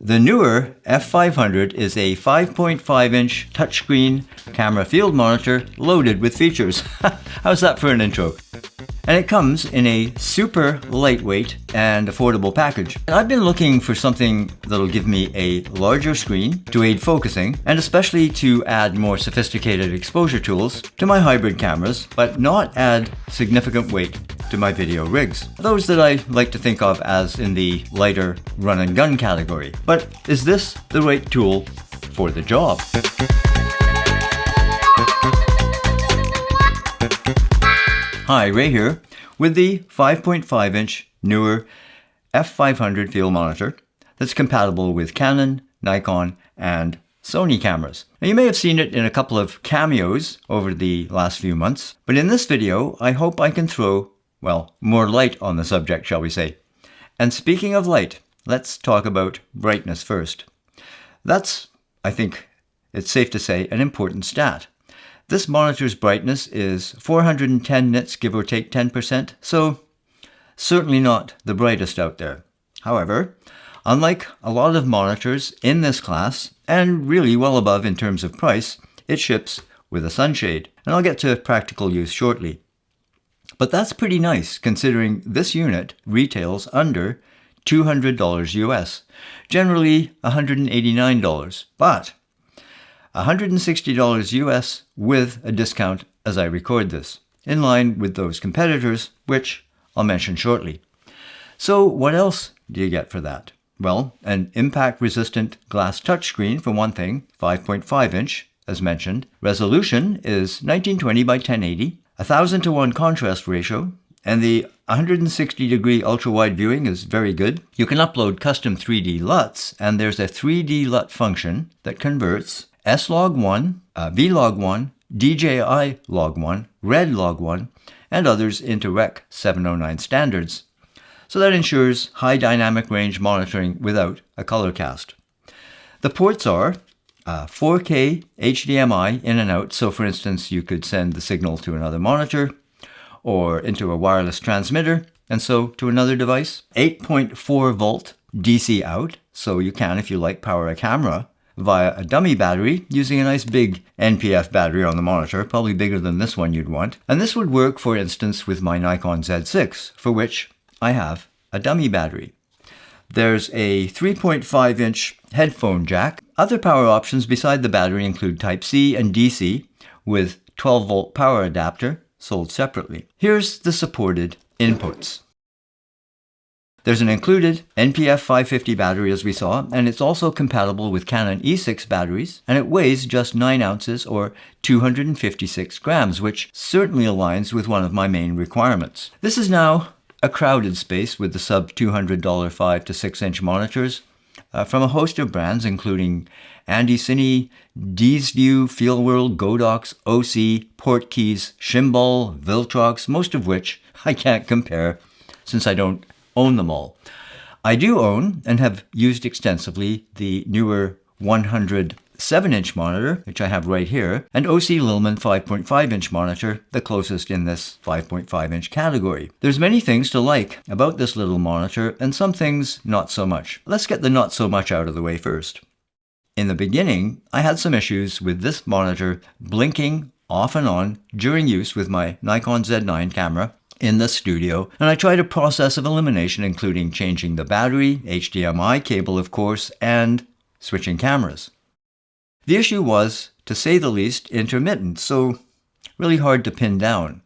The Neewer F500 is a 5.5-inch touchscreen camera field monitor loaded with features. How's that for an intro? And it comes in a super lightweight and affordable package. And I've been looking for something that'll give me a larger screen to aid focusing, and especially to add more sophisticated exposure tools to my hybrid cameras, but not add significant weight to my video rigs. Those that I like to think of as in the lighter run and gun category. But is this the right tool for the job? Hi, Ray here with the 5.5-inch Neewer F500 field monitor that's compatible with Canon, Nikon, and Sony cameras. Now, you may have seen it in a couple of cameos over the last few months, but in this video, I hope I can throw, well, more light on the subject, shall we say. And speaking of light, let's talk about brightness first. That's, I think it's safe to say, an important stat. This monitor's brightness is 410 nits, give or take 10%, so certainly not the brightest out there. However, unlike a lot of monitors in this class, and really well above in terms of price, it ships with a sunshade, and I'll get to practical use shortly. But that's pretty nice considering this unit retails under $200 US, generally $189, but $160 US with a discount as I record this, in line with those competitors, which I'll mention shortly. So what else do you get for that? Well, an impact-resistant glass touchscreen for one thing, 5.5-inch, as mentioned. Resolution is 1920 by 1080, 1000:1 contrast ratio, and the 160-degree ultra-wide viewing is very good. You can upload custom 3D LUTs, and there's a 3D LUT function that converts S-Log1, V-Log1, DJI Log1, Red Log1, and others into Rec 709 standards. So that ensures high dynamic range monitoring without a color cast. The ports are 4K HDMI in and out, so for instance you could send the signal to another monitor or into a wireless transmitter, and so to another device. 8.4 volt DC out, so you can, if you like, power a camera via a dummy battery using a nice big NPF battery on the monitor, probably bigger than this one you'd want. And this would work, for instance, with my Nikon Z6, for which I have a dummy battery. There's a 3.5-inch headphone jack. Other power options beside the battery include Type-C and DC with 12-volt power adapter sold separately. Here's the supported inputs. There's an included NPF 550 battery, as we saw, and it's also compatible with Canon E6 batteries, and it weighs just 9 ounces or 256 grams, which certainly aligns with one of my main requirements. This is now a crowded space with the sub $200 5 to 6-inch monitors from a host of brands including Andy Cine, D's-View, Fieldworld, Godox, OC, Portkeys, Shimbal, Viltrox, most of which I can't compare since I don't own them all. I do own and have used extensively the Neewer 107-inch monitor, which I have right here, and OC Lillman 5.5-inch monitor, the closest in this 5.5-inch category. There's many things to like about this little monitor, and some things not so much. Let's get the not so much out of the way first. In the beginning, I had some issues with this monitor blinking off and on during use with my Nikon Z9 camera in the studio, and I tried a process of elimination including changing the battery, HDMI cable of course, and switching cameras. The issue was, to say the least, intermittent, so really hard to pin down.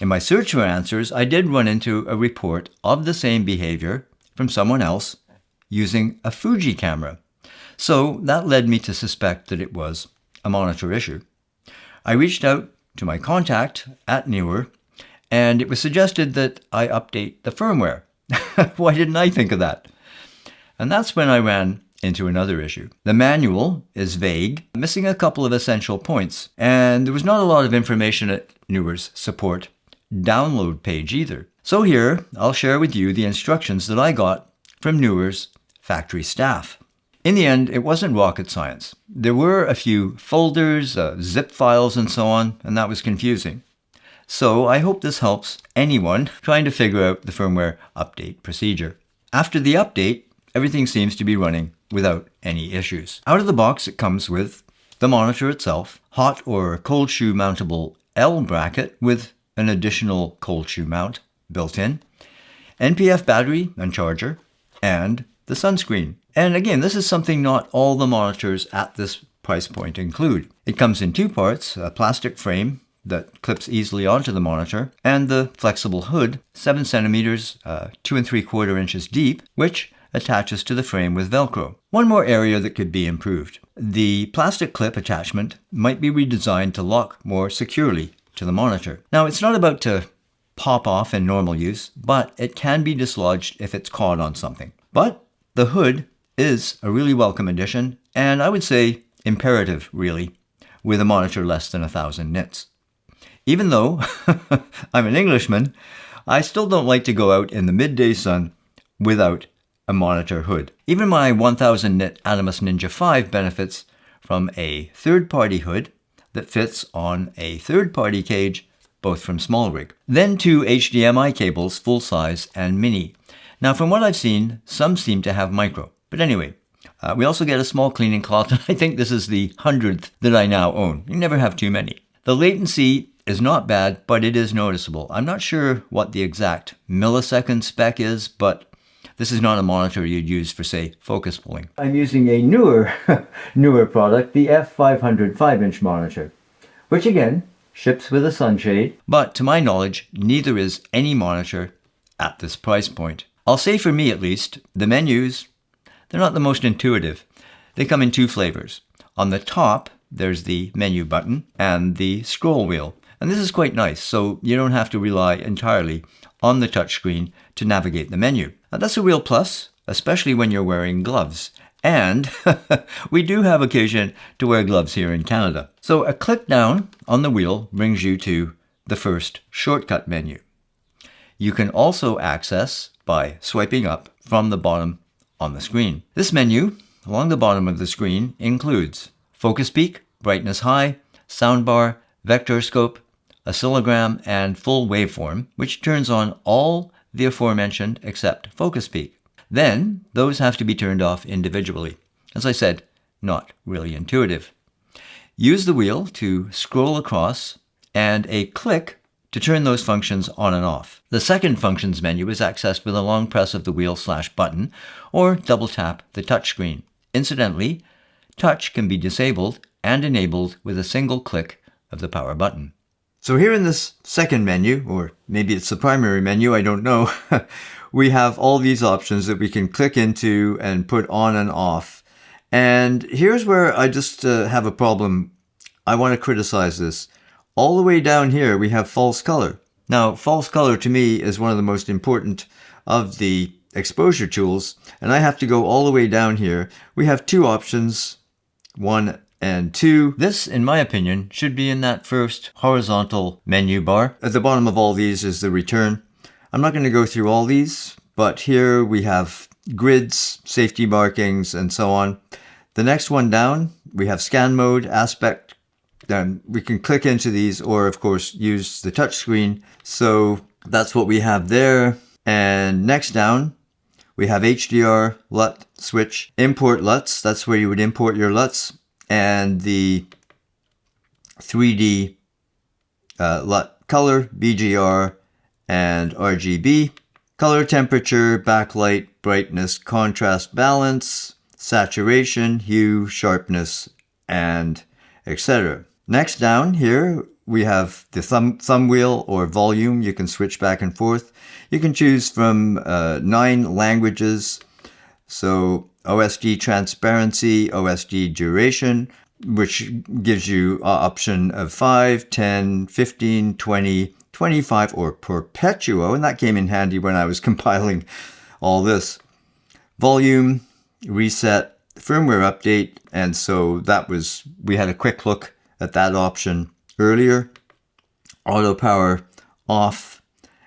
In my search for answers, I did run into a report of the same behavior from someone else using a Fuji camera, so that led me to suspect that it was a monitor issue. I reached out to my contact at Neewer, and it was suggested that I update the firmware. Why didn't I think of that? And that's when I ran into another issue. The manual is vague, missing a couple of essential points, and there was not a lot of information at Neewer's support download page either. So here, I'll share with you the instructions that I got from Neewer's factory staff. In the end, it wasn't rocket science. There were a few folders, zip files, and so on, and that was confusing. So I hope this helps anyone trying to figure out the firmware update procedure. After the update, everything seems to be running without any issues. Out of the box, it comes with the monitor itself, hot or cold shoe mountable L bracket with an additional cold shoe mount built in, NPF battery and charger, and the sunscreen. And again, this is something not all the monitors at this price point include. It comes in two parts, a plastic frame that clips easily onto the monitor, and the flexible hood, 7 centimeters, 2 3/4 inches deep, which attaches to the frame with Velcro. One more area that could be improved. The plastic clip attachment might be redesigned to lock more securely to the monitor. Now, it's not about to pop off in normal use, but it can be dislodged if it's caught on something. But the hood is a really welcome addition, and I would say imperative, really, with a monitor less than 1,000 nits. Even though I'm an Englishman, I still don't like to go out in the midday sun without a monitor hood. Even my 1,000 nit Animus Ninja 5 benefits from a third-party hood that fits on a third-party cage, both from SmallRig. Then two HDMI cables, full size and mini. Now, from what I've seen, some seem to have micro. But anyway, we also get a small cleaning cloth, and I think this is the 100th that I now own. You never have too many. The latency is not bad, but it is noticeable. I'm not sure what the exact millisecond spec is, but this is not a monitor you'd use for, say, focus pulling. I'm using a newer product, the F500 5-inch monitor, which again ships with a sunshade. But to my knowledge, neither is any monitor at this price point. I'll say for me at least, the menus, they're not the most intuitive. They come in two flavors. On the top, there's the menu button and the scroll wheel. And this is quite nice, so you don't have to rely entirely on the touchscreen to navigate the menu. Now, that's a real plus, especially when you're wearing gloves. And we do have occasion to wear gloves here in Canada. So a click down on the wheel brings you to the first shortcut menu. You can also access by swiping up from the bottom on the screen. This menu, along the bottom of the screen, includes focus peak, brightness high, soundbar, vector scope, oscillogram, and full waveform, which turns on all the aforementioned except focus peak. Then, those have to be turned off individually. As I said, not really intuitive. Use the wheel to scroll across and a click to turn those functions on and off. The second functions menu is accessed with a long press of the wheel/button or double tap the touchscreen. Incidentally, touch can be disabled and enabled with a single click of the power button. So here in this second menu, or maybe it's the primary menu, I don't know, we have all these options that we can click into and put on and off. And here's where I just have a problem. I want to criticize this. All the way down here, we have false color. Now, false color to me is one of the most important of the exposure tools, and I have to go all the way down here. We have two options, 1 and 2. This, in my opinion, should be in that first horizontal menu bar. At the bottom of all these is the return. I'm not going to go through all these, but here we have grids, safety markings, and so on. The next one down, we have scan mode, aspect. We can click into these or, of course, use the touch screen. So that's what we have there. And next down, we have HDR, LUT switch, import LUTs. That's where you would import your LUTs. And the 3D LUT color, BGR, and RGB. Color, temperature, backlight, brightness, contrast, balance, saturation, hue, sharpness, and etc. Next down here, we have the thumb wheel or volume. You can switch back and forth. You can choose from 9 languages. So OSD transparency, OSD duration, which gives you an option of 5, 10, 15, 20, 25, or perpetuo. And that came in handy when I was compiling all this. Volume, reset, firmware update. And so we had a quick look at that option earlier. Auto power off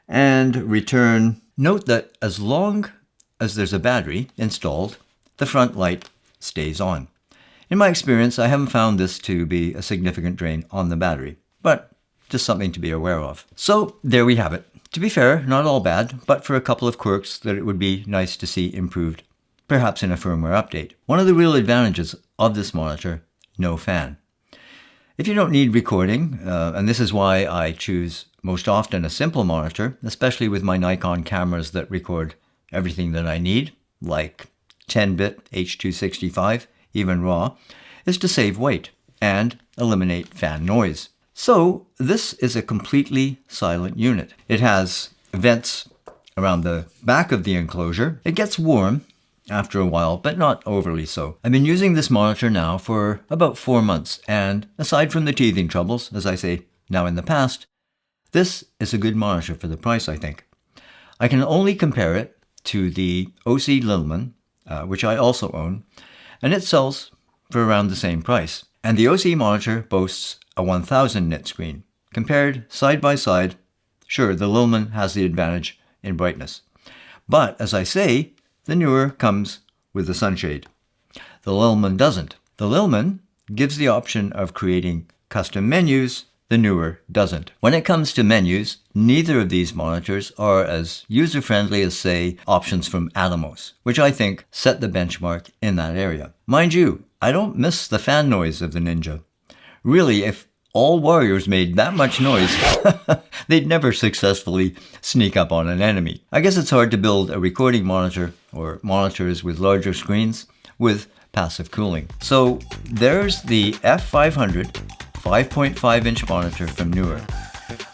and return. Note that as long as there's a battery installed, the front light stays on. In my experience, I haven't found this to be a significant drain on the battery, but just something to be aware of. So there we have it. To be fair, not all bad, but for a couple of quirks that it would be nice to see improved perhaps in a firmware update. One of the real advantages of this monitor, no fan. If you don't need recording, and this is why I choose most often a simple monitor, especially with my Nikon cameras that record everything that I need, like 10-bit H.265, even RAW, is to save weight and eliminate fan noise. So this is a completely silent unit. It has vents around the back of the enclosure. It gets warm after a while, but not overly so. I've been using this monitor now for about 4 months, and aside from the teething troubles, as I say now in the past, this is a good monitor for the price, I think. I can only compare it to the OC Lillman, which I also own, and it sells for around the same price. And the OC monitor boasts a 1000 nit screen. Compared side by side, sure, the Lillman has the advantage in brightness. But as I say, the Neewer comes with a sunshade. The Lillman doesn't. The Lillman gives the option of creating custom menus. The Neewer doesn't. When it comes to menus, neither of these monitors are as user-friendly as, say, options from Atomos, which I think set the benchmark in that area. Mind you, I don't miss the fan noise of the Ninja. Really, if all warriors made that much noise, they'd never successfully sneak up on an enemy. I guess it's hard to build a recording monitor or monitors with larger screens with passive cooling. So there's the F500 5.5-inch monitor from Neewer.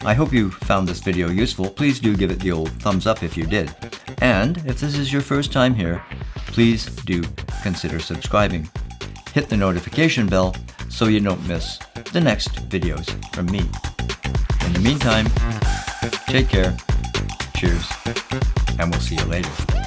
I hope you found this video useful. Please do give it the old thumbs up if you did. And if this is your first time here, please do consider subscribing. Hit the notification bell so you don't miss the next videos from me. In the meantime, take care, cheers, and we'll see you later.